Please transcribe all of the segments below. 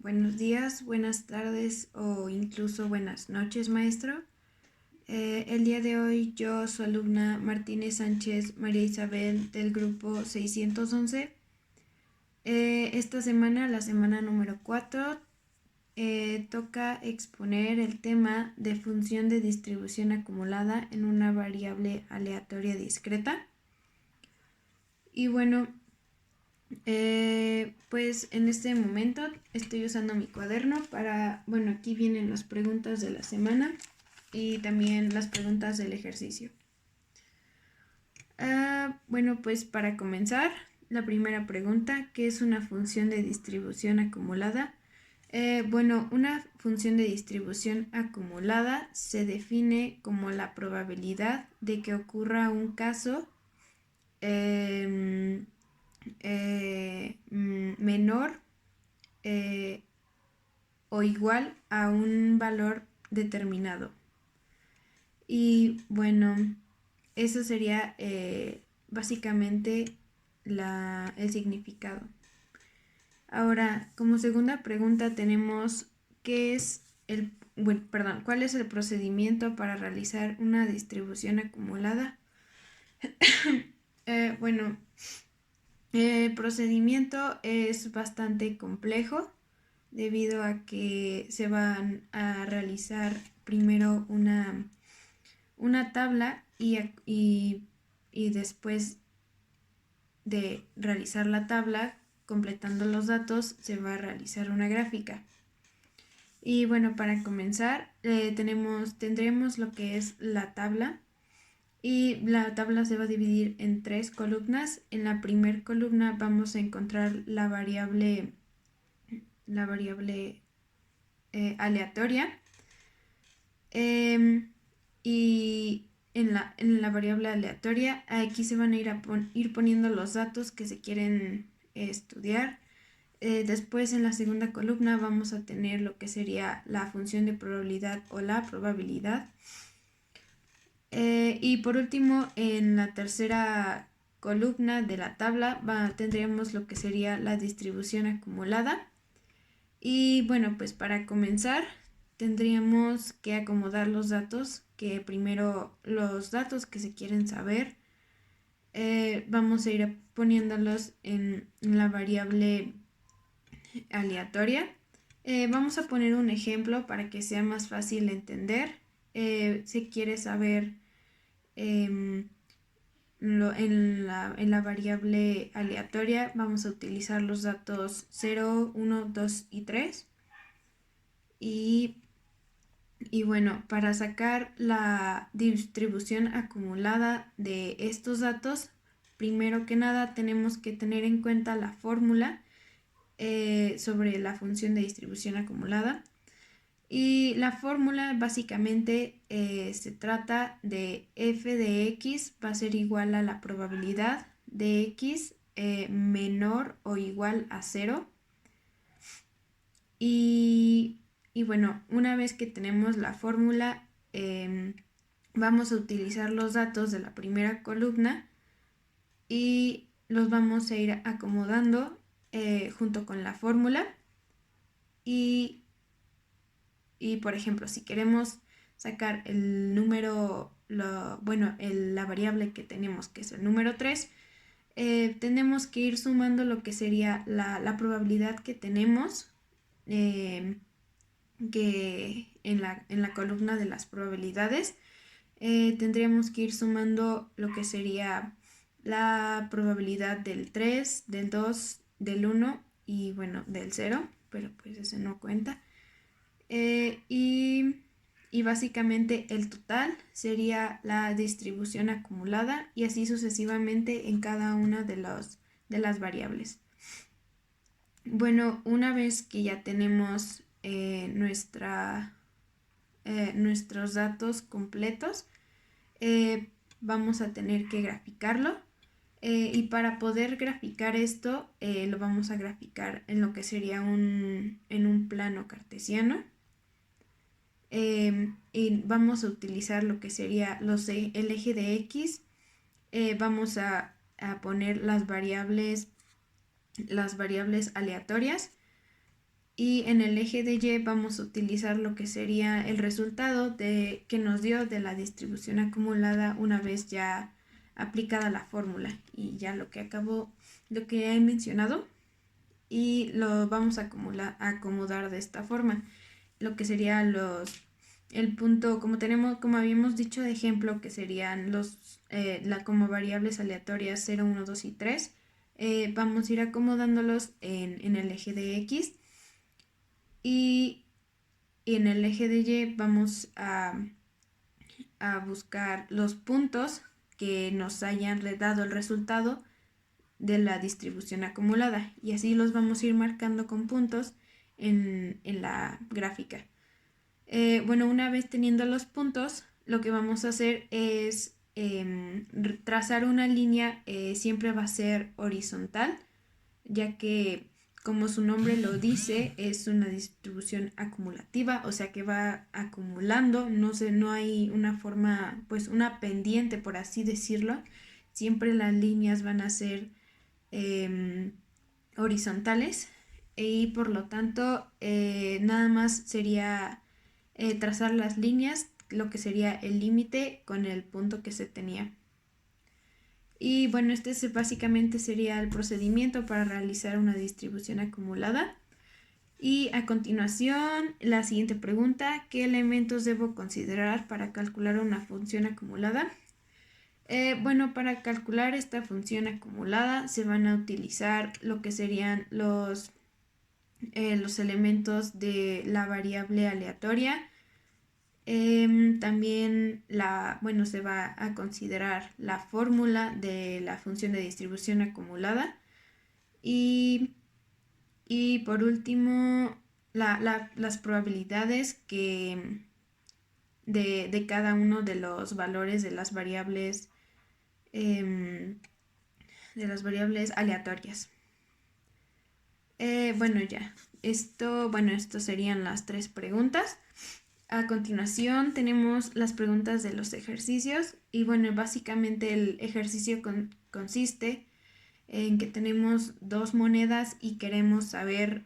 Buenos días, buenas tardes o incluso buenas noches, maestro. El día de hoy yo, su alumna Martínez Sánchez María Isabel del grupo 611. Esta semana, la semana número 4, toca exponer el tema de función de distribución acumulada en una variable aleatoria discreta. Y bueno, pues en este momento estoy usando mi cuaderno para, aquí vienen las preguntas de la semana y también las preguntas del ejercicio. Pues para comenzar, la primera pregunta, ¿qué es una función de distribución acumulada? Una función de distribución acumulada se define como la probabilidad de que ocurra un caso menor o igual a un valor determinado. Y bueno, eso sería básicamente el significado. Ahora, como segunda pregunta tenemos ¿cuál es el procedimiento para realizar una distribución acumulada? El procedimiento es bastante complejo debido a que se van a realizar primero una tabla y después de realizar la tabla, completando los datos, se va a realizar una gráfica. Y bueno, para comenzar, tendremos lo que es la tabla. Y la tabla se va a dividir en 3 columnas. En la primera columna vamos a encontrar la variable aleatoria. Y en la variable aleatoria, aquí se van a ir poniendo los datos que se quieren estudiar. Después, en la segunda columna, vamos a tener lo que sería la función de probabilidad o la probabilidad. Y por último, en la tercera columna de la tabla tendríamos lo que sería la distribución acumulada. Y bueno, pues para comenzar tendríamos que acomodar los datos, que primero los datos que se quieren saber, vamos a ir poniéndolos en la variable aleatoria. Vamos a poner un ejemplo para que sea más fácil de entender. Se quiere saber en la variable aleatoria vamos a utilizar los datos 0, 1, 2 y 3. Y bueno, para sacar la distribución acumulada de estos datos, primero que nada tenemos que tener en cuenta la fórmula sobre la función de distribución acumulada. Y la fórmula básicamente se trata de f de x va a ser igual a la probabilidad de x menor o igual a 0. Y bueno, una vez que tenemos la fórmula, vamos a utilizar los datos de la primera columna y los vamos a ir acomodando junto con la fórmula. Y por ejemplo, si queremos sacar el número, la variable que tenemos, que es el número 3, tenemos que ir sumando lo que sería la probabilidad que tenemos, que en la columna de las probabilidades, tendríamos que ir sumando lo que sería la probabilidad del 3, del 2, del 1 y bueno, del 0, pero pues ese no cuenta. Y básicamente el total sería la distribución acumulada y así sucesivamente en cada una de las variables. Bueno, una vez que ya tenemos nuestros datos completos, vamos a tener que graficarlo. Y para poder graficar esto, lo vamos a graficar en lo que sería en un plano cartesiano. Y vamos a utilizar lo que sería el eje de X. Vamos a poner las variables aleatorias y en el eje de Y vamos a utilizar lo que sería el resultado que nos dio de la distribución acumulada una vez ya aplicada la fórmula y ya lo que he mencionado, y lo vamos a acomodar de esta forma. Lo que sería el punto, como habíamos dicho de ejemplo, que serían como variables aleatorias 0, 1, 2 y 3, vamos a ir acomodándolos en el eje de X, y en el eje de Y vamos a buscar los puntos que nos hayan dado el resultado de la distribución acumulada, y así los vamos a ir marcando con puntos en la gráfica. Bueno, una vez teniendo los puntos, lo que vamos a hacer es trazar una línea. Siempre va a ser horizontal, ya que, como su nombre lo dice, es una distribución acumulativa, o sea que va acumulando. No hay una forma, pues una pendiente, por así decirlo. Siempre las líneas van a ser horizontales, y por lo tanto nada más sería trazar las líneas, lo que sería el límite con el punto que se tenía. Y bueno, básicamente sería el procedimiento para realizar una distribución acumulada. Y a continuación, la siguiente pregunta: ¿qué elementos debo considerar para calcular una función acumulada? Bueno, para calcular esta función acumulada se van a utilizar lo que serían los elementos de la variable aleatoria. También se va a considerar la fórmula de la función de distribución acumulada, y por último las probabilidades de cada uno de los valores de las variables aleatorias. Esto serían las 3 preguntas. A continuación tenemos las preguntas de los ejercicios, y bueno, básicamente el ejercicio consiste en que tenemos 2 monedas y queremos saber,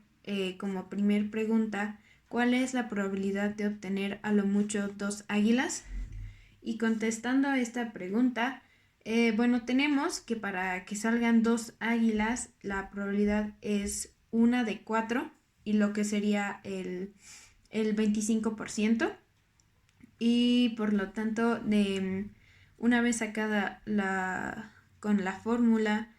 como primer pregunta, cuál es la probabilidad de obtener a lo mucho 2 águilas. Y contestando a esta pregunta, tenemos que para que salgan 2 águilas, la probabilidad es 1 de 4, y lo que sería el 25%. Y por lo tanto, una vez sacada con la fórmula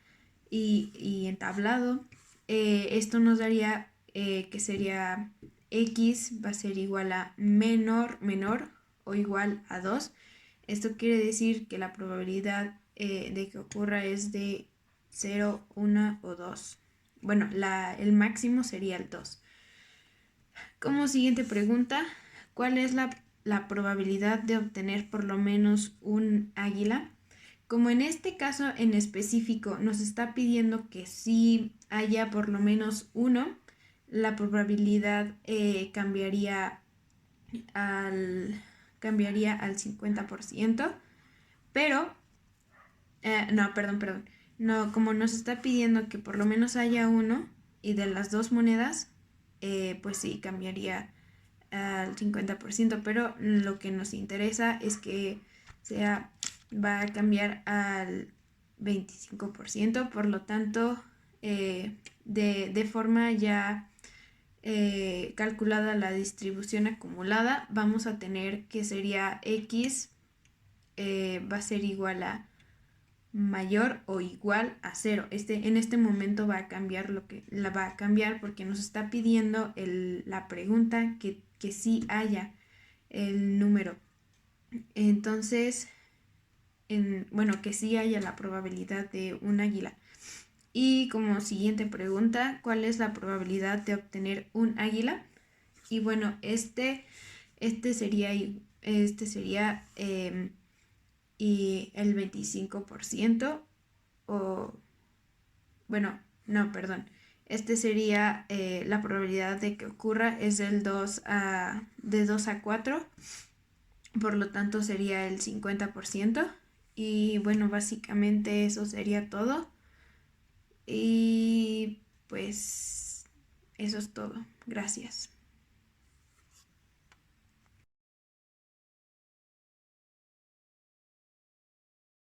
y entablado, esto nos daría que sería x va a ser igual a menor o igual a 2. Esto quiere decir que la probabilidad de que ocurra es de 0, 1 o 2. Bueno, el máximo sería el 2. Como siguiente pregunta, ¿cuál es la probabilidad de obtener por lo menos un águila? Como en este caso en específico nos está pidiendo que sí haya por lo menos uno, la probabilidad cambiaría al 50%, pero, perdón. No, como nos está pidiendo que por lo menos haya uno, y de las 2 monedas, pues sí, cambiaría al 50%, pero lo que nos interesa es que va a cambiar al 25%, por lo tanto, de forma ya calculada la distribución acumulada, vamos a tener que sería x va a ser igual a mayor o igual a 0. En este momento va a cambiar porque nos está pidiendo la pregunta que sí haya el número. Entonces, que sí haya la probabilidad de un águila. Y como siguiente pregunta, ¿cuál es la probabilidad de obtener un águila? Y bueno, este sería y el 25%, este sería la probabilidad de que ocurra es de 2 a 4, por lo tanto sería el 50%. Y bueno, básicamente eso sería todo, y pues eso es todo. Gracias.